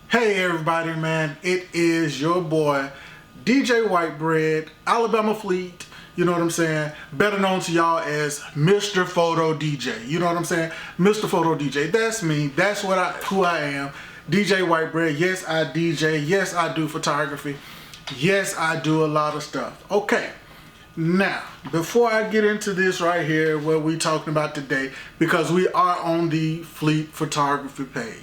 Hey everybody, man, it is your boy DJ Whitebread, Alabama Fleet, you know what I'm saying, better known to y'all as Mr. Photo DJ, you know what I'm saying, Mr. Photo DJ, that's me, that's who I am, DJ Whitebread. Yes, I DJ, yes, I do photography, yes, I do a lot of stuff. Okay, now, before I get into this right here, what we talking about today, because we are on the Fleet Photography page,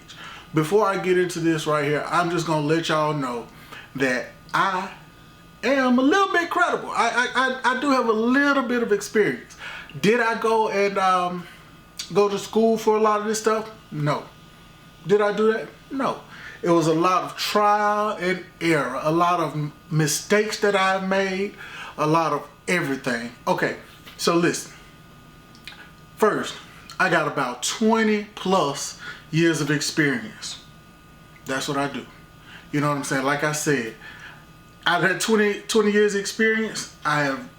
before I get into this right here, I'm just gonna let y'all know that I am a little bit credible. I do have a little bit of experience. Did I go and go to school for a lot of this stuff? No. Did I do that? No. It was a lot of trial and error, a lot of mistakes that I've made, a lot of everything. Okay, so listen. First, I got about 20 plus years of experience. That's what I do. You know what I'm saying? Like I said, I've had 20 years experience. I have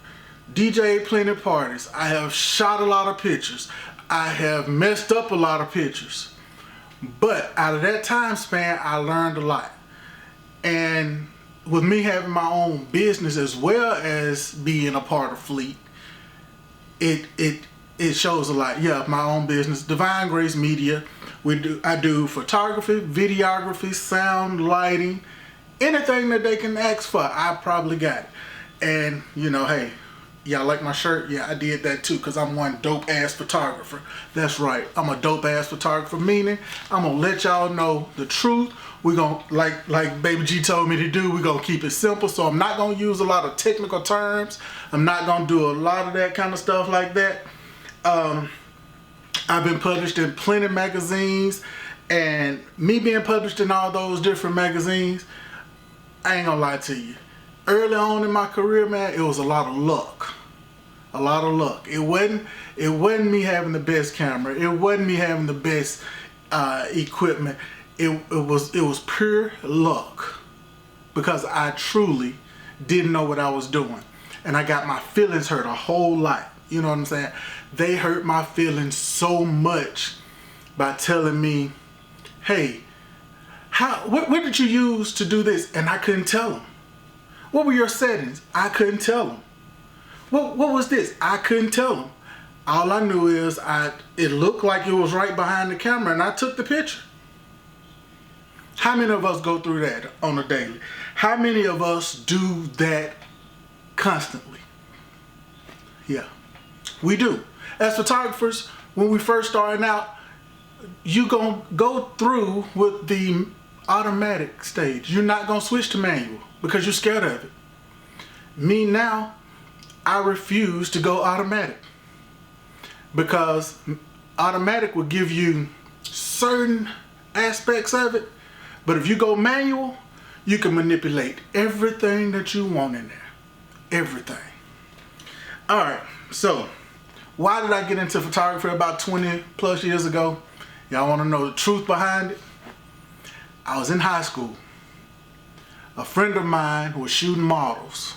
DJ'd plenty of parties. I have shot a lot of pictures. I have messed up a lot of pictures. But out of that time span, I learned a lot. And with me having my own business as well as being a part of Fleet, it shows a lot. Yeah, my own business, Divine Grace Media. I do photography, videography, sound, lighting, anything that they can ask for, I probably got it. And you know, hey, y'all like my shirt? Yeah, I did that too, because I'm one dope ass photographer. That's right, I'm a dope ass photographer, meaning I'm gonna let y'all know the truth. We're gonna, like Baby G told me to do, we're gonna keep it simple. So I'm not gonna use a lot of technical terms. I'm not gonna do a lot of that kind of stuff like that. I've been published in plenty of magazines, and me being published in all those different magazines, I ain't gonna lie to you. Early on in my career, man, it was a lot of luck. A lot of luck. It wasn't me having the best camera. It wasn't me having the best equipment. It was pure luck, because I truly didn't know what I was doing, and I got my feelings hurt a whole lot. You know what I'm saying? They hurt my feelings so much by telling me, hey, what did you use to do this? And I couldn't tell them. What were your settings? I couldn't tell them. What was this? I couldn't tell them. All I knew is it looked like it was right behind the camera, and I took the picture. How many of us go through that on a daily? How many of us do that constantly? Yeah, we do. As photographers, when we first starting out, you gonna go through with the automatic stage. You're not gonna switch to manual because you're scared of it. Me now, I refuse to go automatic, because automatic will give you certain aspects of it, but if you go manual, you can manipulate everything that you want in there. Everything. All right, so why did I get into photography about 20 plus years ago? Y'all want to know the truth behind it? I was in high school. A friend of mine was shooting models.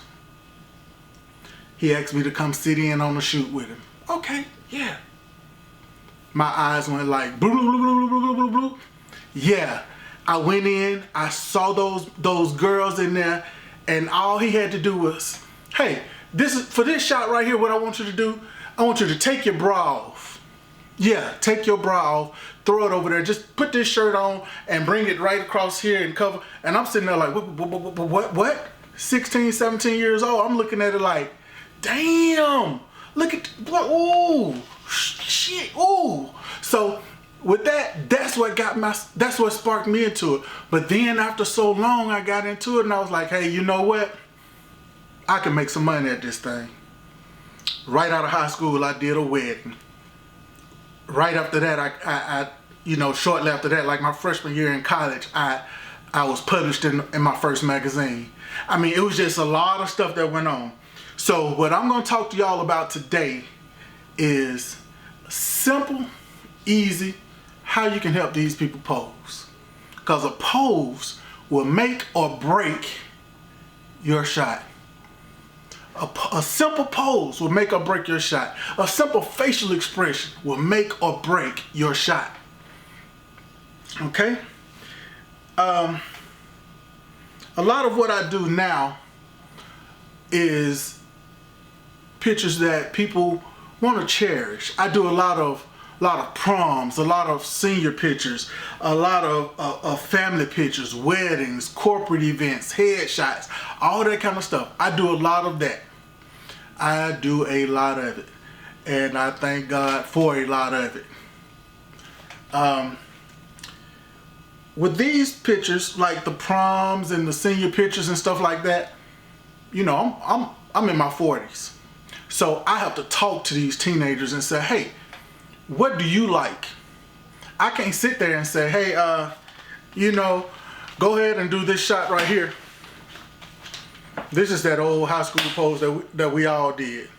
He asked me to come sit in on a shoot with him. Okay, yeah. My eyes went like blue, blue, blue, blue, blue, blue, blue. Yeah, I went in, I saw those girls in there, and all he had to do was, hey, for this shot right here, what I want you to do, I want you to take your bra off. Yeah, take your bra off, throw it over there, just put this shirt on and bring it right across here and cover. And I'm sitting there like, what? 16, 17 years old. I'm looking at it like, damn, look at, ooh, shit, ooh. So with that's what sparked me into it. But then after so long, I got into it and I was like, hey, you know what? I can make some money at this thing. Right out of high school, I did a wedding. Right after that, I shortly after that, like my freshman year in college, I was published in my first magazine. I mean, it was just a lot of stuff that went on. So what I'm gonna talk to y'all about today is simple, easy, how you can help these people pose. Because a pose will make or break your shot. A simple pose will make or break your shot. A simple facial expression will make or break your shot. Okay? A lot of what I do now is pictures that people want to cherish. I do a lot of proms, a lot of senior pictures, a lot of family pictures, weddings, corporate events, headshots, all that kind of stuff. I do a lot of that. I do a lot of it, and I thank God for a lot of it. With these pictures, like the proms and the senior pictures and stuff like that, you know, I'm in my 40s, so I have to talk to these teenagers and say, hey, what do you like? I can't sit there and say, hey, you know, go ahead and do this shot right here. This is that old high school pose that we all did.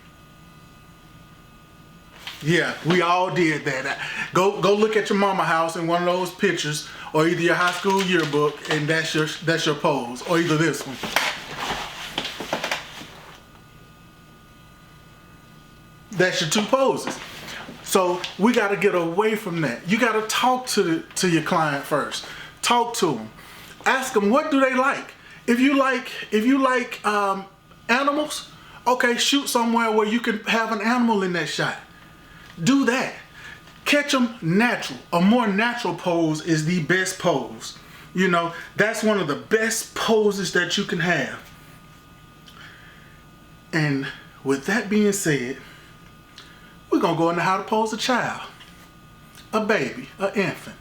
Yeah, we all did that. Go look at your mama house in one of those pictures, or either your high school yearbook, and that's your pose, or either this one. That's your two poses. So we got to get away from that. You got to talk to your client first. Talk to them. Ask them, what do they like? If you like animals, okay, shoot somewhere where you can have an animal in that shot. Do that. Catch them natural. A more natural pose is the best pose. You know, that's one of the best poses that you can have. And with that being said, we're going to go into how to pose a child, a baby, an infant.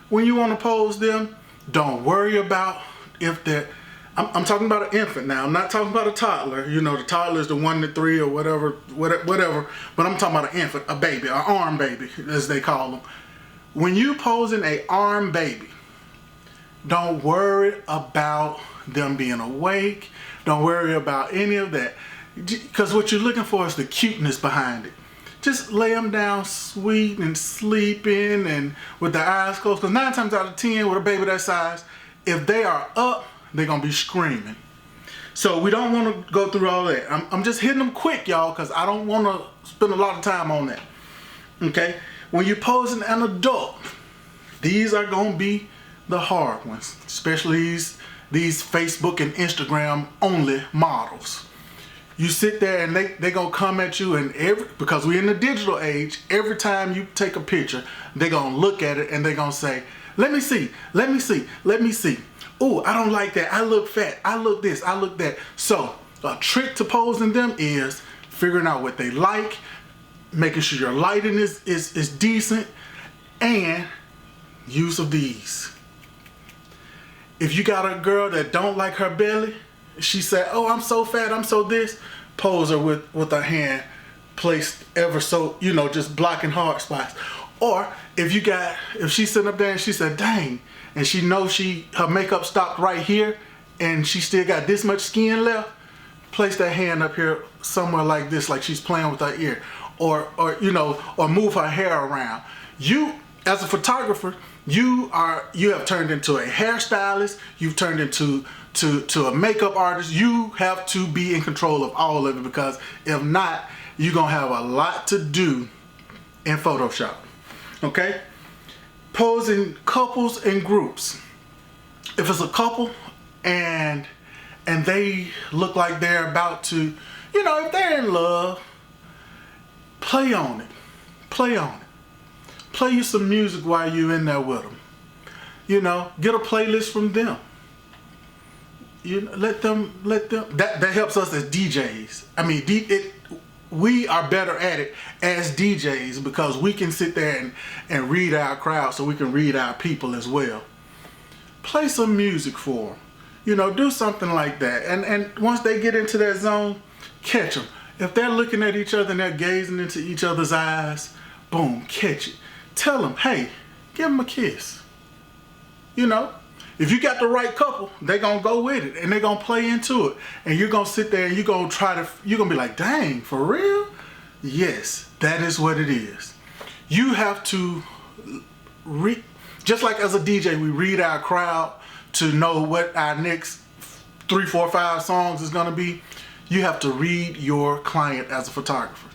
When you want to pose them, don't worry about if they're, I'm talking about an infant now. I'm not talking about a toddler. You know, the toddler is the 1 to 3 or whatever. But I'm talking about an infant, a baby, an arm baby, as they call them. When you posing a arm baby, don't worry about them being awake. Don't worry about any of that. Because what you're looking for is the cuteness behind it. Just lay them down sweet and sleeping and with their eyes closed. Because 9 times out of 10 with a baby that size, if they are up, they're going to be screaming. So we don't want to go through all that. I'm just hitting them quick, y'all, because I don't want to spend a lot of time on that. Okay? When you're posing an adult, these are going to be the hard ones, especially these Facebook and Instagram only models. You sit there and they gonna come at you, and because we're in the digital age, every time you take a picture, they gonna look at it and they gonna say, let me see. Oh, I don't like that. I look fat. I look this. I look that. So a trick to posing them is figuring out what they like, making sure your lighting is decent, and use of these. If you got a girl that don't like her belly, she said, oh, I'm so fat, I'm so this, pose her with her hand placed ever so, you know, just blocking hard spots. Or if she's sitting up there and she said, dang, and she knows her makeup stopped right here and she still got this much skin left, place that hand up here somewhere like this, like she's playing with her ear. Or move her hair around. You, as a photographer, you have turned into a hairstylist, you've turned into a makeup artist. You have to be in control of all of it, because if not, you're gonna have a lot to do in Photoshop. Okay? Posing couples and groups. If it's a couple and they look like they're about to, you know, if they're in love, play on it. Play you some music while you're in there with them. You know, get a playlist from them. You know, let them. That helps us as DJs. I mean, we are better at it as DJs because we can sit there and read our crowd, so we can read our people as well. Play some music for them. You know, do something like that. And once they get into that zone, catch them. If they're looking at each other and they're gazing into each other's eyes, boom, catch it. Tell them, hey, give them a kiss. You know, if you got the right couple, they're going to go with it and they're going to play into it. And you're going to sit there and you're going to be like, dang, for real? Yes, that is what it is. You have to, just like as a DJ, we read our crowd to know what our next 3, 4, 5 songs is going to be. You have to read your client as a photographer.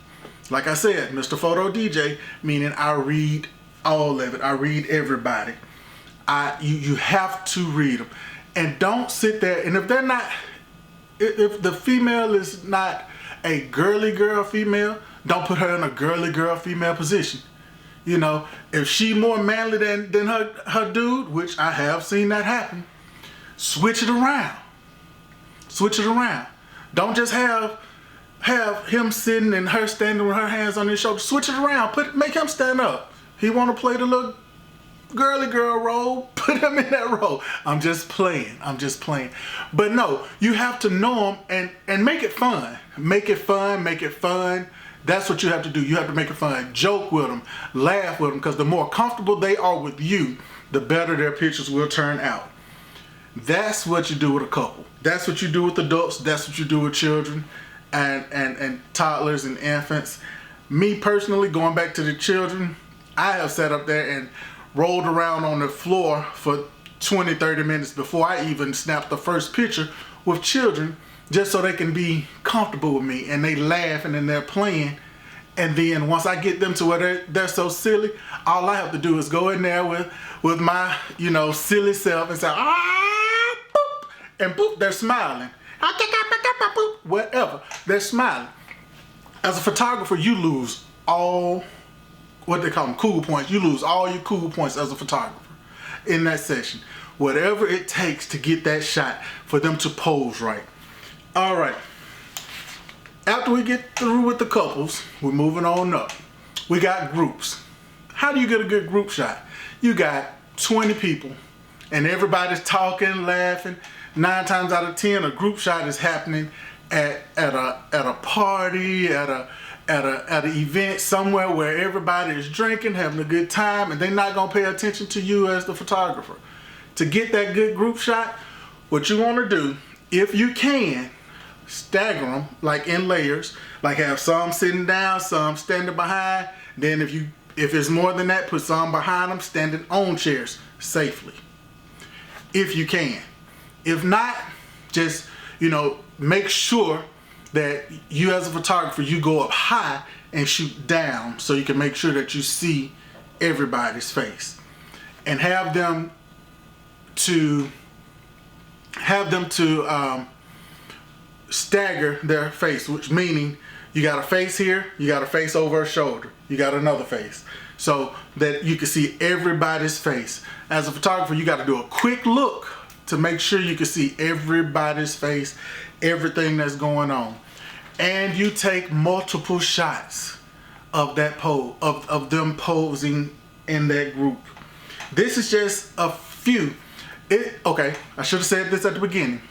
Like I said, Mr. Photo DJ, meaning I read all of it. I read everybody. You have to read them, and don't sit there. And if they're not, if the female is not a girly girl female, don't put her in a girly girl female position. You know, if she more manly than her dude, which I have seen that happen, switch it around. Switch it around. Don't just have him sitting and her standing with her hands on his shoulder. Switch it around. Make him stand up. He want to play the little girly girl role. Put him in that role. I'm just playing. But no, you have to know him and make it fun. Make it fun. That's what you have to do. You have to make it fun. Joke with them. Laugh with them. Because the more comfortable they are with you, the better their pictures will turn out. That's what you do with a couple. That's what you do with adults. That's what you do with children and toddlers and infants. Me personally, going back to the children, I have sat up there and rolled around on the floor for 20, 30 minutes before I even snapped the first picture with children, just so they can be comfortable with me, and they laughing and they're playing. And then once I get them to where they're so silly, all I have to do is go in there with my, silly self and say, boop, and boop, they're smiling. Whatever, they're smiling. As a photographer, you lose all, what they call them, cool points. You lose all your cool points as a photographer in that session. Whatever it takes to get that shot for them to pose right. All right. After we get through with the couples, we're moving on up. We got groups. How do you get a good group shot? You got 20 people and everybody's talking, laughing. 9 times out of 10, a group shot is happening at a party, at an event somewhere where everybody is drinking, having a good time, and they're not gonna pay attention to you as the photographer. To get that good group shot, what you want to do, if you can, stagger them like in layers, like have some sitting down, some standing behind. Then if it's more than that, put some behind them standing on chairs safely, if you can. If not, just make sure that you as a photographer, you go up high and shoot down so you can make sure that you see everybody's face, and have them to stagger their face, which meaning you got a face here, you got a face over a shoulder, you got another face, so that you can see everybody's face. As a photographer, you got to do a quick look to make sure you can see everybody's face, everything that's going on. And you take multiple shots of that pose, of them posing in that group. This is just a few. Okay, I should have said this at the beginning.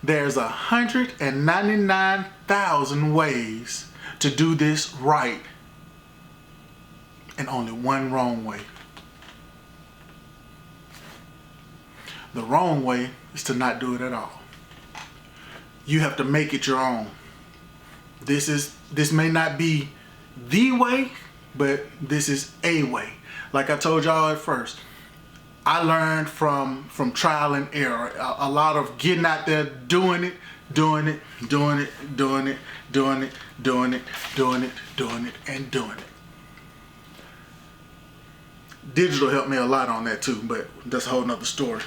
There's 199,000 ways to do this right, and only one wrong way. The wrong way is to not do it at all. You have to make it your own. This may not be the way, but this is a way. Like I told y'all at first, I learned from trial and error. A lot of getting out there, doing it, and doing it. Digital helped me a lot on that too, but that's a whole nother story.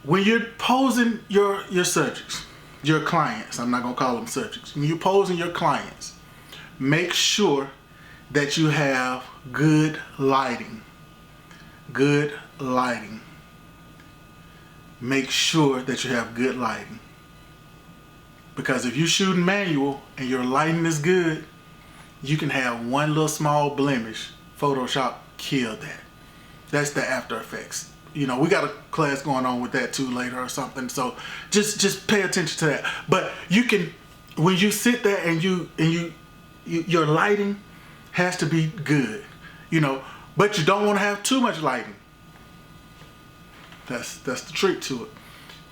When you're posing your subjects, your clients, I'm not gonna call them subjects. When you're posing your clients, make sure that you have good lighting. Good lighting. Make sure that you have good lighting. Because if you're shooting manual and your lighting is good, you can have one little small blemish. Photoshop killed that. That's the After Effects. We got a class going on with that too later or something. So just pay attention to that. But you can, when you sit there and your lighting has to be good, but you don't want to have too much lighting. That's the trick to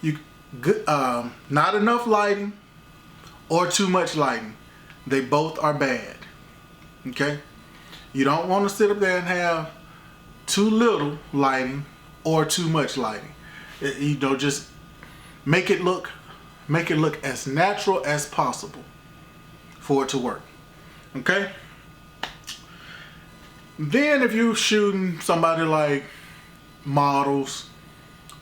it. Not enough lighting or too much lighting. They both are bad. Okay? You don't want to sit up there and have too little lighting or too much lighting. Just make it look as natural as possible for it to work. Okay? Then if you're shooting somebody like models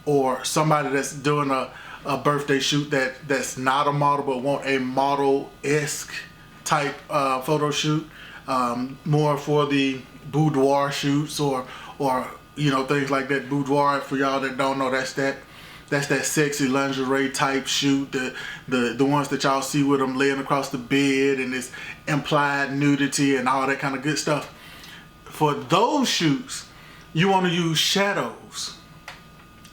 or somebody that's doing a birthday shoot that's not a model but want a model-esque type photo shoot, more for the boudoir shoots or things like that. Boudoir, for y'all that don't know, that's that sexy lingerie type shoot, the ones that y'all see with them laying across the bed and this implied nudity and all that kind of good stuff. For those shoots, you want to use shadows,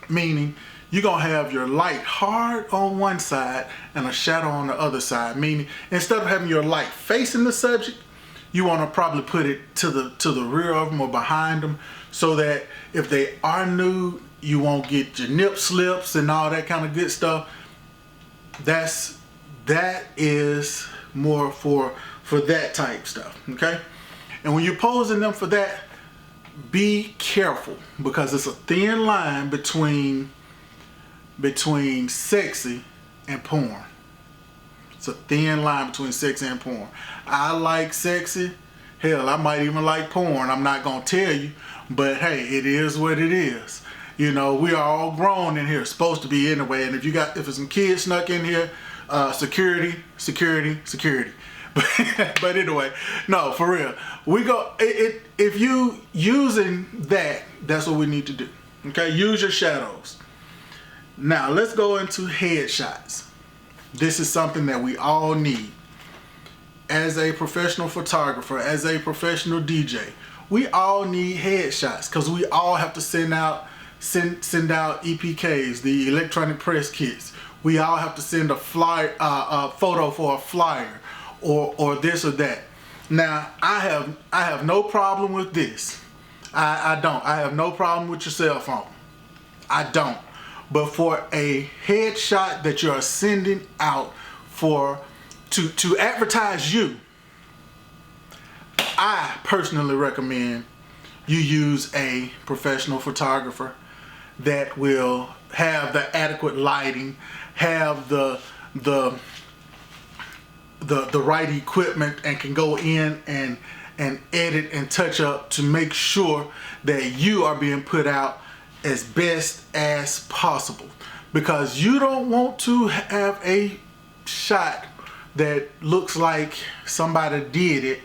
meaning you're going to have your light hard on one side and a shadow on the other side, meaning instead of having your light facing the subject, you want to probably put it to the rear of them or behind them, so that if they are nude, you won't get your nip slips and all that kind of good stuff. That is more for that type stuff, okay? And when you're posing them for that, be careful, because it's a thin line between sexy and porn. It's a thin line between sexy and porn. I like sexy. Hell, I might even like porn. I'm not gonna tell you, but hey, it is what it is. You know, we are all grown in here, supposed to be anyway. And if there's some kids snuck in here, security. But anyway, no, for real. If you using that's what we need to do. Okay, use your shadows. Now let's go into headshots. This is something that we all need. As a professional photographer, as a professional DJ, we all need headshots, because we all have to send out EPKs, the electronic press kits. We all have to send a photo for a flyer, or this or that. Now, I have no problem with this. I don't. I have no problem with your cell phone. I don't. But for a headshot that you're sending out to advertise you, I personally recommend you use a professional photographer that will have the adequate lighting, have the right equipment, and can go in and edit and touch up to make sure that you are being put out as best as possible. Because you don't want to have a shot that looks like somebody did it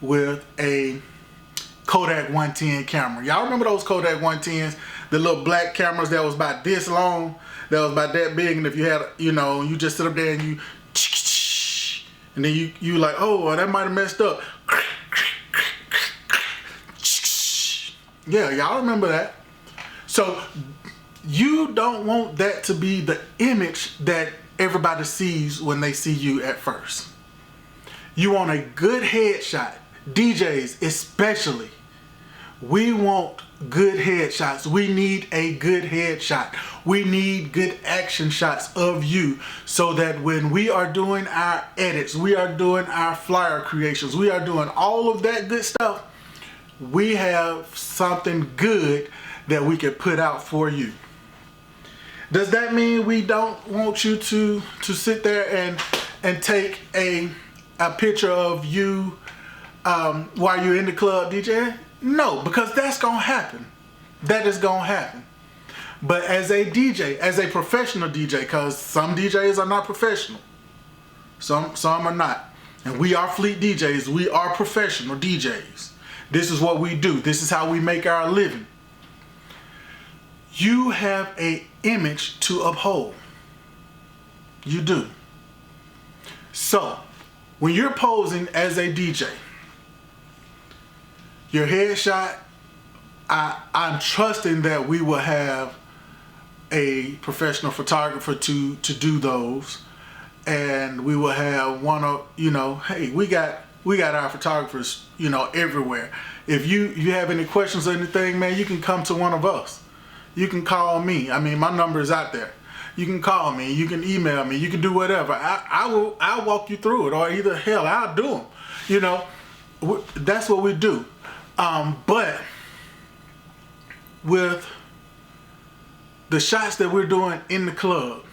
with a Kodak 110 camera. Y'all remember those Kodak 110s? The little black cameras that was about this long, that was about that big, and if you had, you just sit up there and you, and then you like, oh, well, that might have messed up. Yeah, y'all remember that. So you don't want that to be the image that everybody sees when they see you at first. You want a good headshot. DJs especially, we want good headshots. We need a good headshot. We need good action shots of you, so that when we are doing our edits, we are doing our flyer creations, we are doing all of that good stuff, we have something good that we can put out for you. Does that mean we don't want you to sit there and take a picture of you while you're in the club DJing? No, because that's gonna happen. That is gonna happen. But as a DJ, as a professional DJ, because some DJs are not professional, some are not, and we are fleet DJs. We are professional DJs. This is what we do. This is how we make our living. You have an image to uphold. You do. So, when you're posing as a DJ, your headshot, I'm trusting that we will have a professional photographer to do those, and we will have one of, hey, we got our photographers, everywhere. If you have any questions or anything, man, you can come to one of us. You can call me. I mean, my number is out there. You can call me. You can email me. You can do whatever. I'll walk you through it, or either hell, I'll do them. That's what we do. But with the shots that we're doing in the club,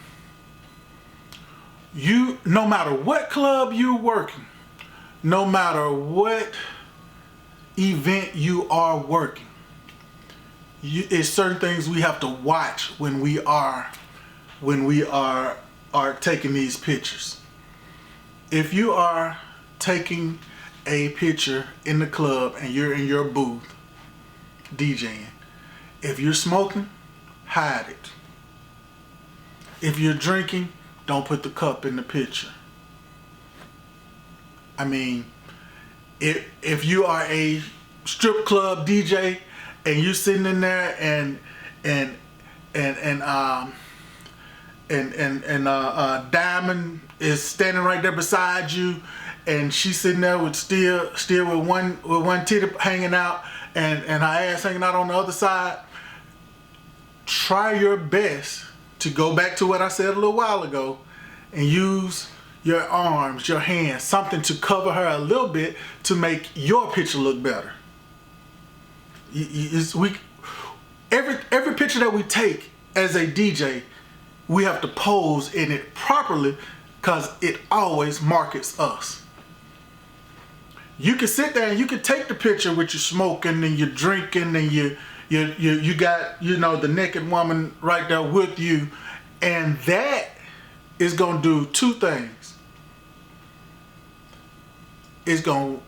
no matter what club you're working, no matter what event you are working, it's certain things we have to watch when we are taking these pictures. If you are taking a picture in the club and you're in your booth DJing, if you're smoking, hide it. If you're drinking, don't put the cup in the picture. I mean, if you are a strip club DJ and you're sitting in there and Diamond is standing right there beside you, and she's sitting there with still with one titty hanging out and her ass hanging out on the other side, try your best to go back to what I said a little while ago and use your arms, your hands, something to cover her a little bit to make your picture look better. Every picture that we take as a DJ, we have to pose in it properly because it always markets us. You can sit there and you can take the picture with you smoking and you're drinking and you got, you know, the naked woman right there with you, and that is gonna do two things. It's gonna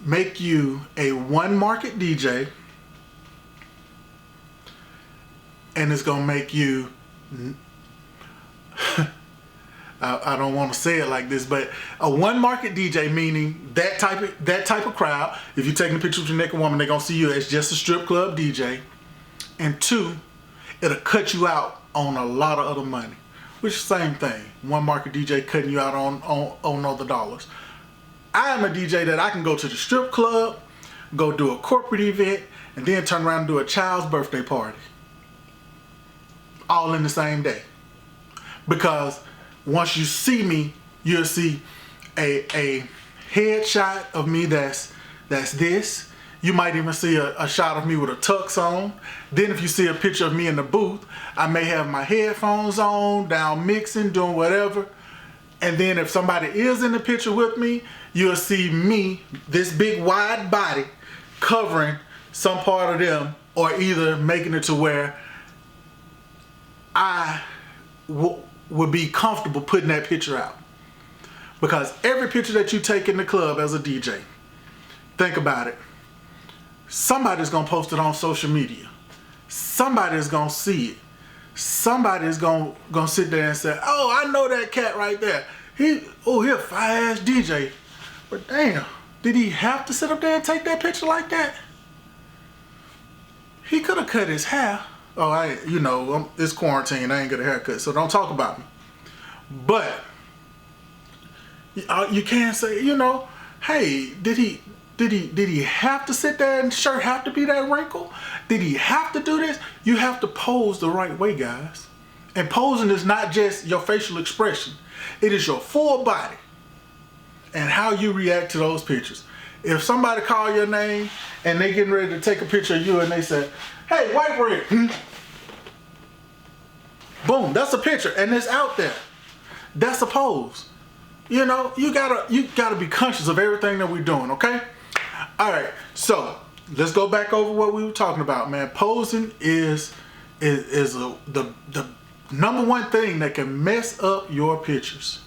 make you a one market DJ, and it's gonna make you I don't want to say it like this, but a one market DJ, meaning that type of crowd. If you're taking a picture with your naked woman, they're gonna see you as just a strip club DJ. And two, it'll cut you out on a lot of other money, which is the same thing. One market DJ cutting you out on other dollars. I am a DJ that I can go to the strip club, go do a corporate event, and then turn around and do a child's birthday party, all in the same day. Because once you see me, you'll see a headshot of me that's this. You might even see a shot of me with a tux on. Then if you see a picture of me in the booth, I may have my headphones on, down mixing, doing whatever. And then if somebody is in the picture with me, you'll see me, this big wide body, covering some part of them, or either making it to where I would be comfortable putting that picture out. Because every picture that you take in the club as a DJ, think about it, somebody's gonna post it on social media. Somebody's gonna see it. Somebody's gonna sit there and say, oh, I know that cat right there. He a fire-ass DJ. But damn, did he have to sit up there and take that picture like that? He could have cut his hair. Oh, it's quarantine. I ain't got a haircut, so don't talk about me. But you can't say, hey, did he have to sit there and shirt have to be that wrinkle? Did he have to do this? You have to pose the right way, guys. And posing is not just your facial expression. It is your full body and how you react to those pictures. If somebody call your name and they getting ready to take a picture of you and they say, hey, white bread. Boom, that's a picture and it's out there. That's a pose. You gotta be conscious of everything that we're doing, okay? All right, so let's go back over what we were talking about, man. Posing is the number one thing that can mess up your pictures.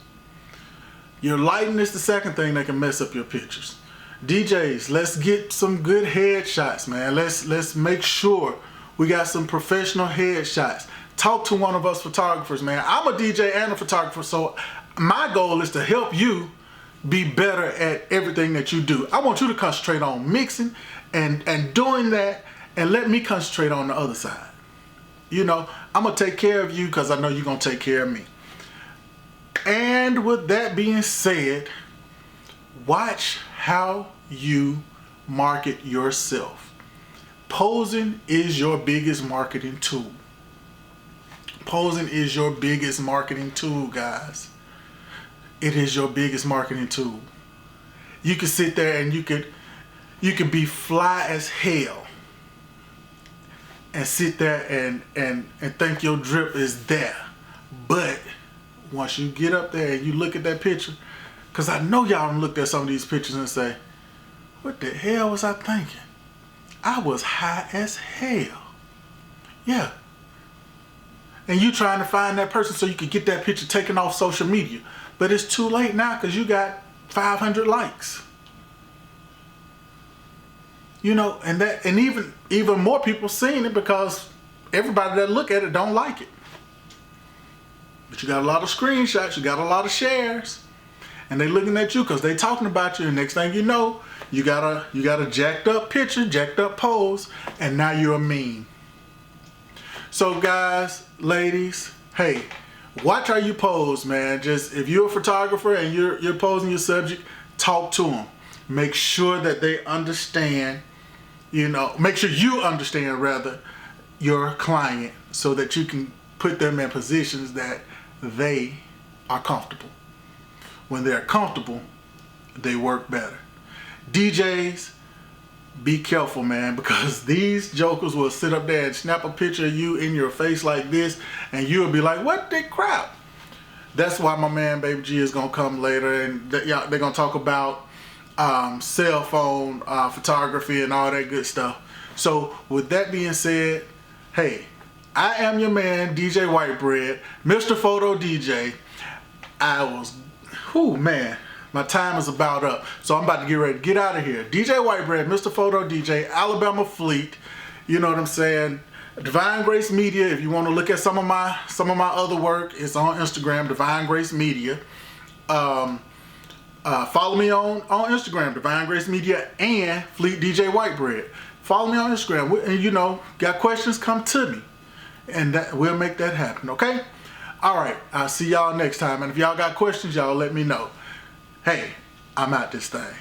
Your lighting is the second thing that can mess up your pictures. DJs, let's get some good headshots, man. Let's make sure we got some professional headshots. Talk to one of us photographers, man. I'm a DJ and a photographer, so my goal is to help you be better at everything that you do. I want you to concentrate on mixing and doing that, and let me concentrate on the other side. I'm gonna take care of you because I know you're gonna take care of me. And with that being said, watch how you market yourself. Posing is your biggest marketing tool. Posing is your biggest marketing tool, guys. It is your biggest marketing tool. You can sit there and you could be fly as hell and sit there and think your drip is there. But once you get up there and you look at that picture, because I know y'all done looked at some of these pictures and say, what the hell was I thinking? I was high as hell. Yeah. And you trying to find that person so you can get that picture taken off social media. But it's too late now because you got 500 likes. You know, and even more people seeing it because everybody that look at it don't like it. But you got a lot of screenshots, you got a lot of shares, and they looking at you because they talking about you. And next thing you know, you got a jacked up picture, jacked up pose, and now you're a meme. So guys, ladies, hey, watch how you pose, man. Just if you're a photographer and you're posing your subject, talk to them. Make sure that they understand. Make sure you understand rather your client so that you can put them in positions that they are comfortable. When they're comfortable, they work better. DJs, be careful, man, because these jokers will sit up there and snap a picture of you in your face like this, and you'll be like, what the crap? That's why my man Baby G is gonna come later, and they're gonna talk about cell phone photography and all that good stuff. So with that being said, hey, I am your man, DJ Whitebread, Mr. Photo DJ. Man, my time is about up. So I'm about to get ready to get out of here. DJ Whitebread, Mr. Photo DJ, Alabama Fleet. You know what I'm saying? Divine Grace Media. If you want to look at some of my other work, it's on Instagram, Divine Grace Media. Follow me on Instagram, Divine Grace Media and Fleet DJ Whitebread. Follow me on Instagram, and got questions, come to me, and we'll make that happen. Okay? All right. I'll see y'all next time, and if y'all got questions, y'all let me know. Hey, I'm out this thing.